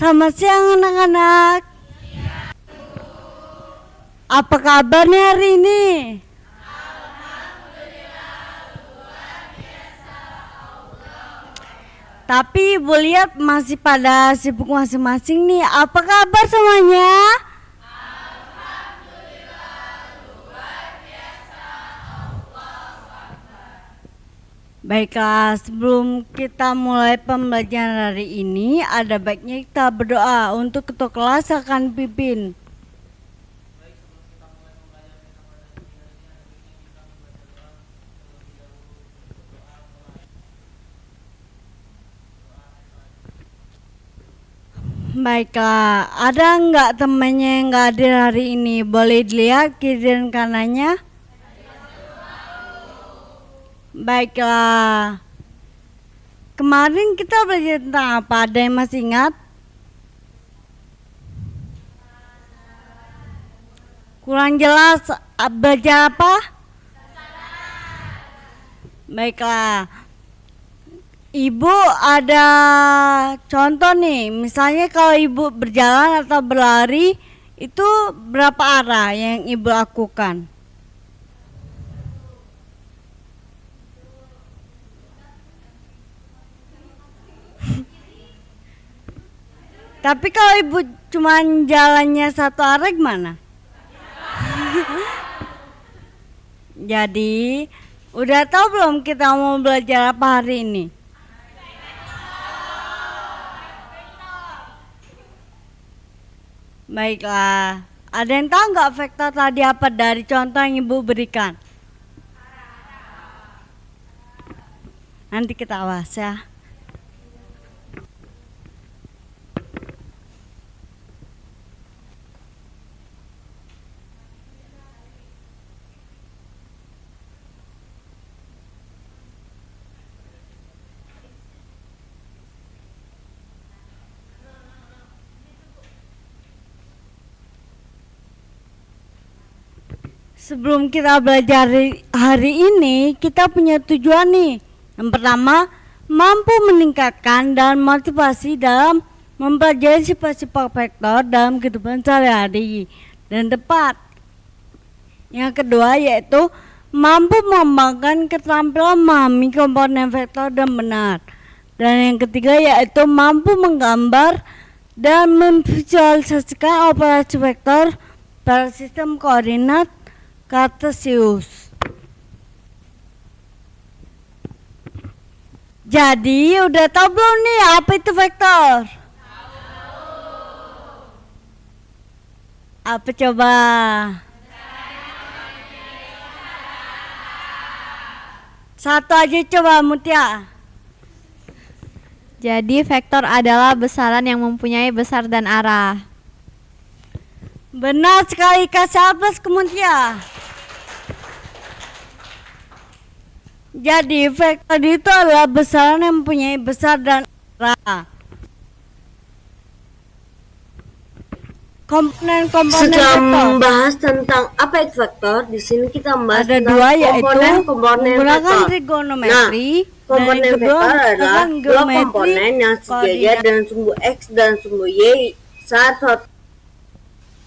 Selamat siang anak-anak. Apa kabarnya hari ini? Tapi ibu lihat masih pada sibuk masing-masing nih. Apa kabar semuanya? Baiklah, sebelum kita mulai pembelajaran hari ini, ada baiknya kita berdoa untuk ketua kelas akan pimpin. Baiklah, ada nggak temannya yang nggak hadir hari ini? Boleh dilihat kiri dan kanannya? Baiklah, kemarin kita belajar tentang apa? Ada yang masih ingat? Kurang jelas, belajar apa? Baiklah, ibu ada contoh nih, misalnya kalau ibu berjalan atau berlari, itu berapa arah yang ibu lakukan? Tapi kalau ibu cuma jalannya satu arah gimana? Jadi, udah tahu belum kita mau belajar apa hari ini? Baiklah, ada yang tahu nggak vektor tadi apa dari contoh yang ibu berikan? Nanti kita awas ya. Sebelum kita belajar hari ini, kita punya tujuan nih. Yang pertama, mampu meningkatkan dan motivasi dalam mempelajari sifat-sifat vektor dalam kehidupan sehari-hari dan tepat. Yang kedua yaitu mampu mengembangkan keterampilan memahami komponen vektor dan benar. Dan yang ketiga yaitu mampu menggambar dan memvisualisasikan operasi vektor pada sistem koordinat Kartesius. Jadi udah tahu belum nih apa itu vektor? Apa coba? Satu aja coba Mutia. Jadi vektor adalah besaran yang mempunyai besar dan arah. Benar sekali, kasih aplaus ke Mutia. Jadi vektor itu adalah besaran yang mempunyai besar dan arah. Komponen-komponen Setelah vektor membahas tentang apa itu vektor, di sini kita membahas ada tentang dua yaitu komponen menggunakan vektor. trigonometri. Komponen dan kedua vektor adalah dua geometri komponen yang sejajar koordinat. dengan sumbu x dan sumbu y saat suatu.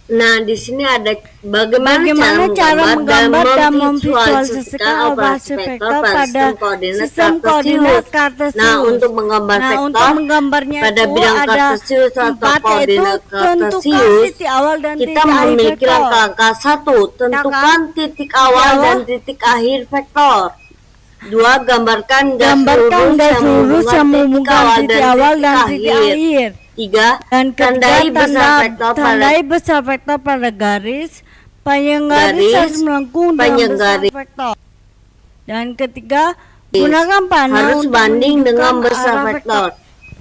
Nah, di sini ada bagaimana cara menggambar dan memvisualisasikan operasi vektor pada sistem koordinat Kartesius. Nah, untuk menggambar vektor menggambarnya pada itu bidang ada Kartesius atau empat, koordinat yaitu tentukan Kartesius, titik awal dan kita titik akhir memiliki vektor. langkah-langkah. 1. Tentukan titik awal dan titik akhir vektor. 2. Gambarkan garis lurus yang menghubungkan titik awal dan titik akhir. 3. Dan Tandai tandai besar vektor pada garis, panjang garis harus melengkung dengan besar vektor. Dan ketiga, gunakan panah harus untuk banding dengan menunjukkan besar arah vektor.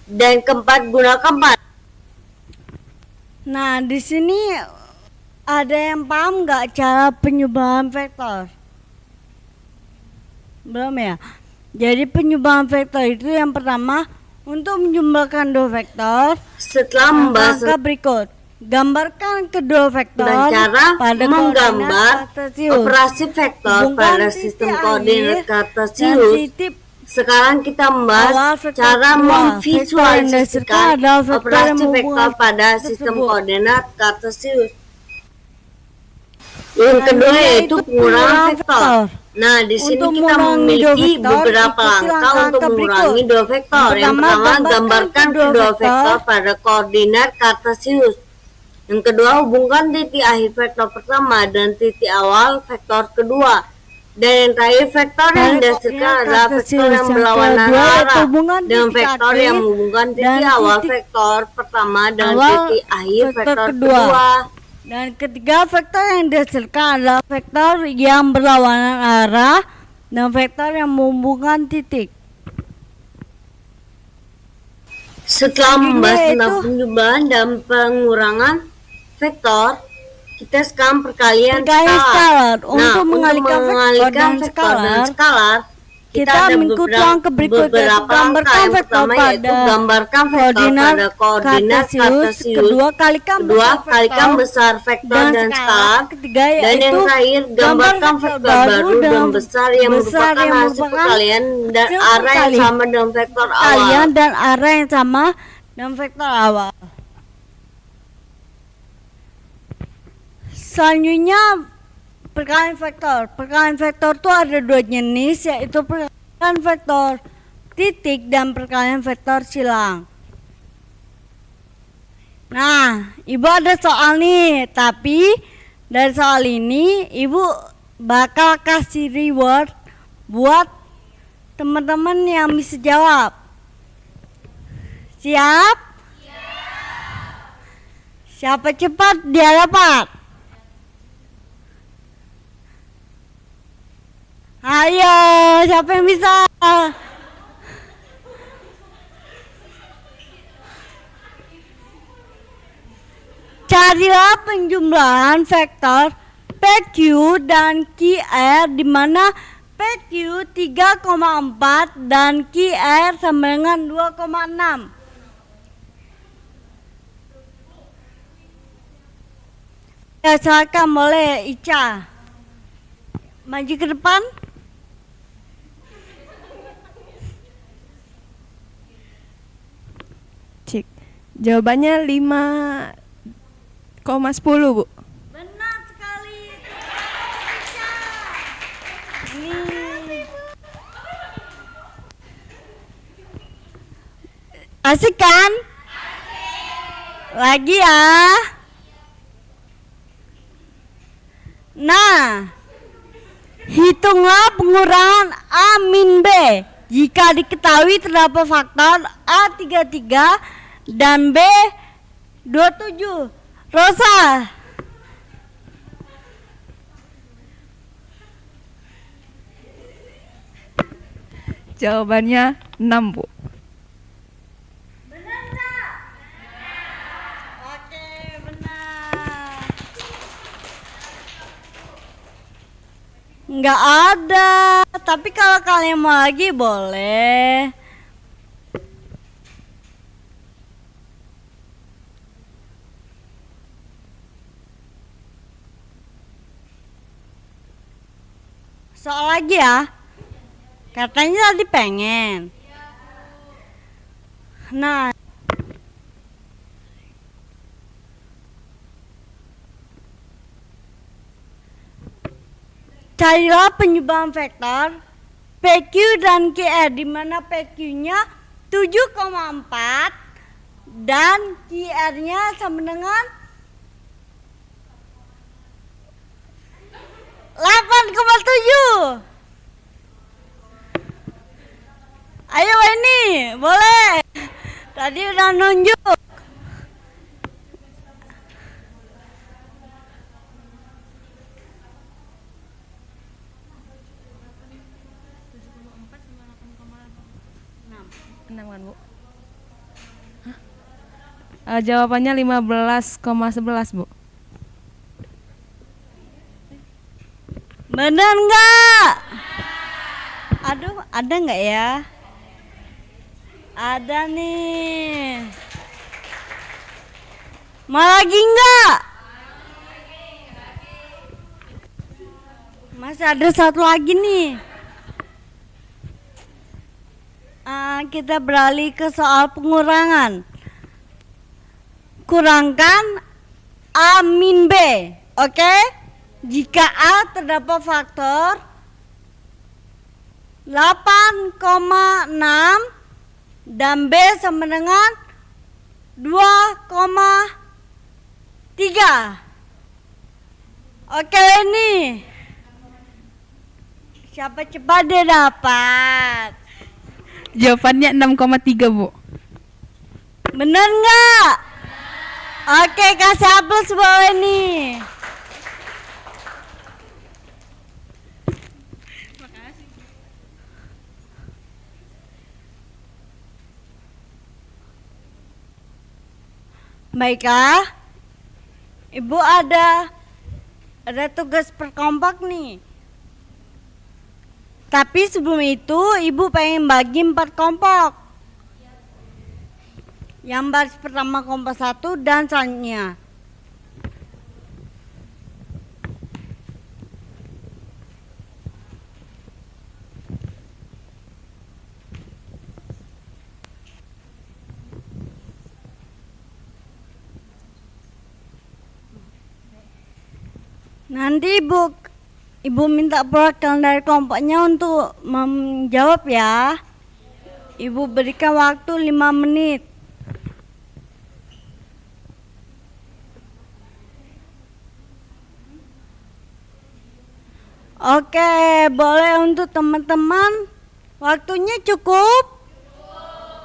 Dan keempat, gunakan panah. Nah, di sini ada yang paham nggak cara penyubahan vektor? Belum ya? Jadi penyubahan vektor itu yang pertama, untuk menjumlahkan dua vektor, Setelah membahas langkah berikut, gambarkan kedua vektor dan cara pada menggambar koordinat Kartesius. operasi vektor Hubungkan pada titik sistem akhir koordinat dan Kartesius. titik Sekarang kita membahas cara memvisualisasikan operasi vektor pada sistem koordinat Kartesius. Yang kedua yaitu pengurangan vektor. Nah, di sini kita memiliki beberapa langkah untuk mengurangi dua vektor. Yang pertama, gambarkan kedua vektor pada koordinat Kartesius. Yang kedua, hubungkan titik akhir vektor pertama dan titik awal vektor kedua. Dan yang terakhir, vektor yang dihasilkan adalah vektor yang berlawanan arah dengan vektor yang menghubungkan titik awal vektor pertama dan titik akhir vektor kedua. Dan ketiga, vektor yang dihasilkan adalah vektor yang berlawanan arah dan vektor yang menghubungkan titik. Setelah membahas tentang penjumlahan dan pengurangan vektor, kita sekarang perkalian skalar. Untuk mengalihkan vektor dan skalar, kita mengikuti langkah berikut, yaitu gambarkan vektor pada koordinat Kartesius. Kedua, kalikan besar vektor dan skalar. Ketiga, dan yang terakhir, gambarkan vektor baru dan besar yang merupakan hasil perkalian dan arah yang sama dengan vektor awal. Selanjutnya, perkalian vektor. Perkalian vektor itu ada dua jenis, yaitu perkalian vektor titik dan perkalian vektor silang. Nah, Ibu ada soal nih, tapi dari soal ini Ibu bakal kasih reward buat teman-teman yang bisa jawab. Siap? Siapa cepat dia dapat. Ayo, siapa yang bisa? Carilah penjumlahan vektor PQ dan QR di mana PQ 3,4 dan QR sama dengan 2,6. Ya, silakan boleh Ica. Maju ke depan. Jawabannya 5,10, Bu. Benar sekali. Asik kan? Lagi ya. Nah, hitunglah pengurangan A min B jika diketahui terdapat faktor A33 dan B27. Rosa. Jawabannya 6, Bu. Benar tak? Oke, benar. Nggak ada, tapi kalau kalian mau lagi boleh. Soal lagi ya. Katanya tadi pengen. Nah, carilah penjumlahan vektor PQ dan QR di mana PQ-nya 7,4 dan QR-nya sama dengan 8,7. Ayo ini, boleh. Tadi udah nunjuk. Bu. Jawabannya 15,11, Bu. Benar nggak? Aduh, ada nggak ya? Ada nih. Mau lagi nggak? Masih ada satu lagi nih. Kita beralih ke soal pengurangan. Kurangkan A min B, oke? Jika A terdapat faktor 8,6 dan B sama dengan 2,3. Oke ini. Siapa cepat dia dapat? Jawabannya 6,3 Bu. Bener nggak? Oke, kasih aplaus buat ini. Baiklah, Ibu ada tugas perkelompok nih. Tapi sebelum itu Ibu pengen bagi 4 kelompok. Yang baris pertama kelompok 1 dan selanjutnya. Nanti Ibu minta perwakilan dari kelompoknya untuk menjawab ya. Ibu berikan waktu 5 menit. Oke, boleh untuk teman-teman. Waktunya cukup?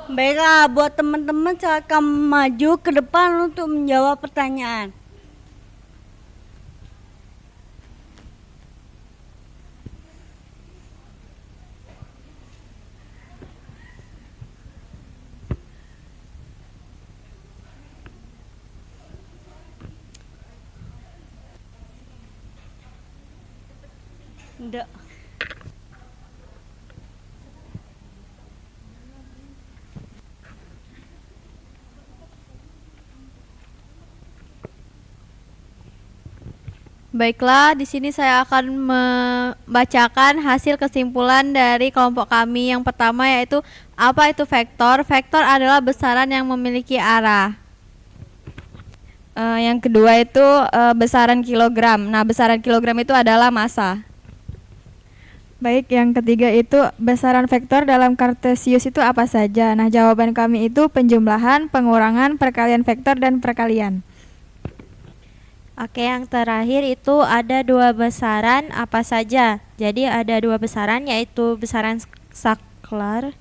Baiklah, buat teman-teman silakan maju ke depan untuk menjawab pertanyaan. Enggak. Baiklah, di sini saya akan membacakan hasil kesimpulan dari kelompok kami. Yang pertama yaitu apa itu vektor? Vektor adalah besaran yang memiliki arah. Yang kedua itu besaran kilogram. Nah, besaran kilogram itu adalah massa. Baik, yang ketiga itu besaran vektor dalam Kartesius itu apa saja? Nah, jawaban kami itu penjumlahan, pengurangan, perkalian vektor, dan perkalian. Oke, yang terakhir itu ada 2 besaran apa saja. Jadi ada 2 besaran yaitu besaran skalar,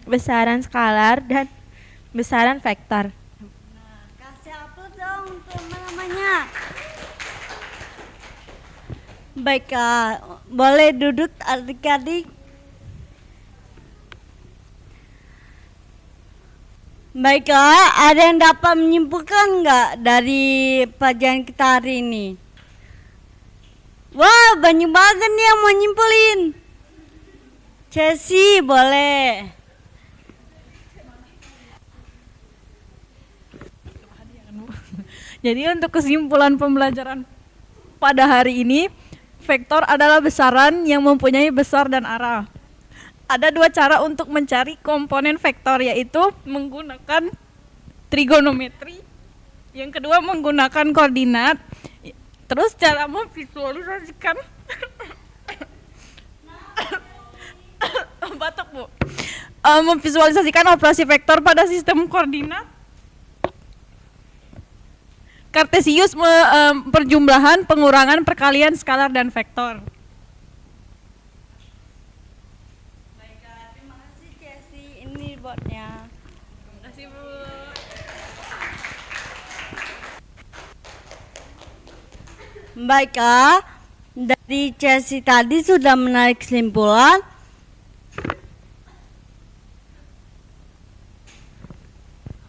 besaran skalar dan besaran vektor. Kasih aplaus dong untuk namanya. Baik, boleh duduk adik-adik. Baiklah, ada yang dapat menyimpulkan nggak dari pelajaran kita hari ini? Wah, banyak banget nih yang mau nyimpulin. Chelsea, boleh. Jadi untuk kesimpulan pembelajaran pada hari ini, vektor adalah besaran yang mempunyai besar dan arah. Ada 2 cara untuk mencari komponen vektor, yaitu menggunakan trigonometri. Yang kedua menggunakan koordinat. Terus cara memvisualisasikan batuk Bu. Memvisualisasikan operasi vektor pada sistem koordinat. Kartesius perjumlahan, pengurangan, perkalian, skalar, dan vektor. Baiklah, terima kasih Chelsea. Ini botnya. Terima kasih Bu. Baiklah, dari Chelsea tadi sudah menarik kesimpulan.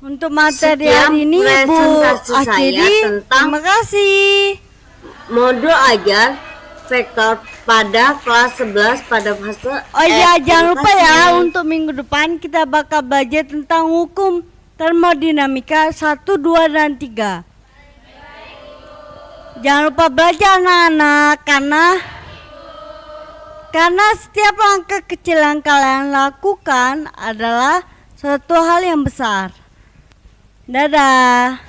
Untuk materi Sekian hari ini Ibu presentasi saya akhiri. tentang Terima kasih. modul ajar vektor pada kelas 11 pada fase Oh iya, jangan lupa ya edukasi. untuk minggu depan kita bakal belajar tentang hukum termodinamika 1, 2, dan 3. Jangan lupa belajar anak-anak, karena Karena setiap langkah kecil yang kalian lakukan adalah suatu hal yang besar. Dadah.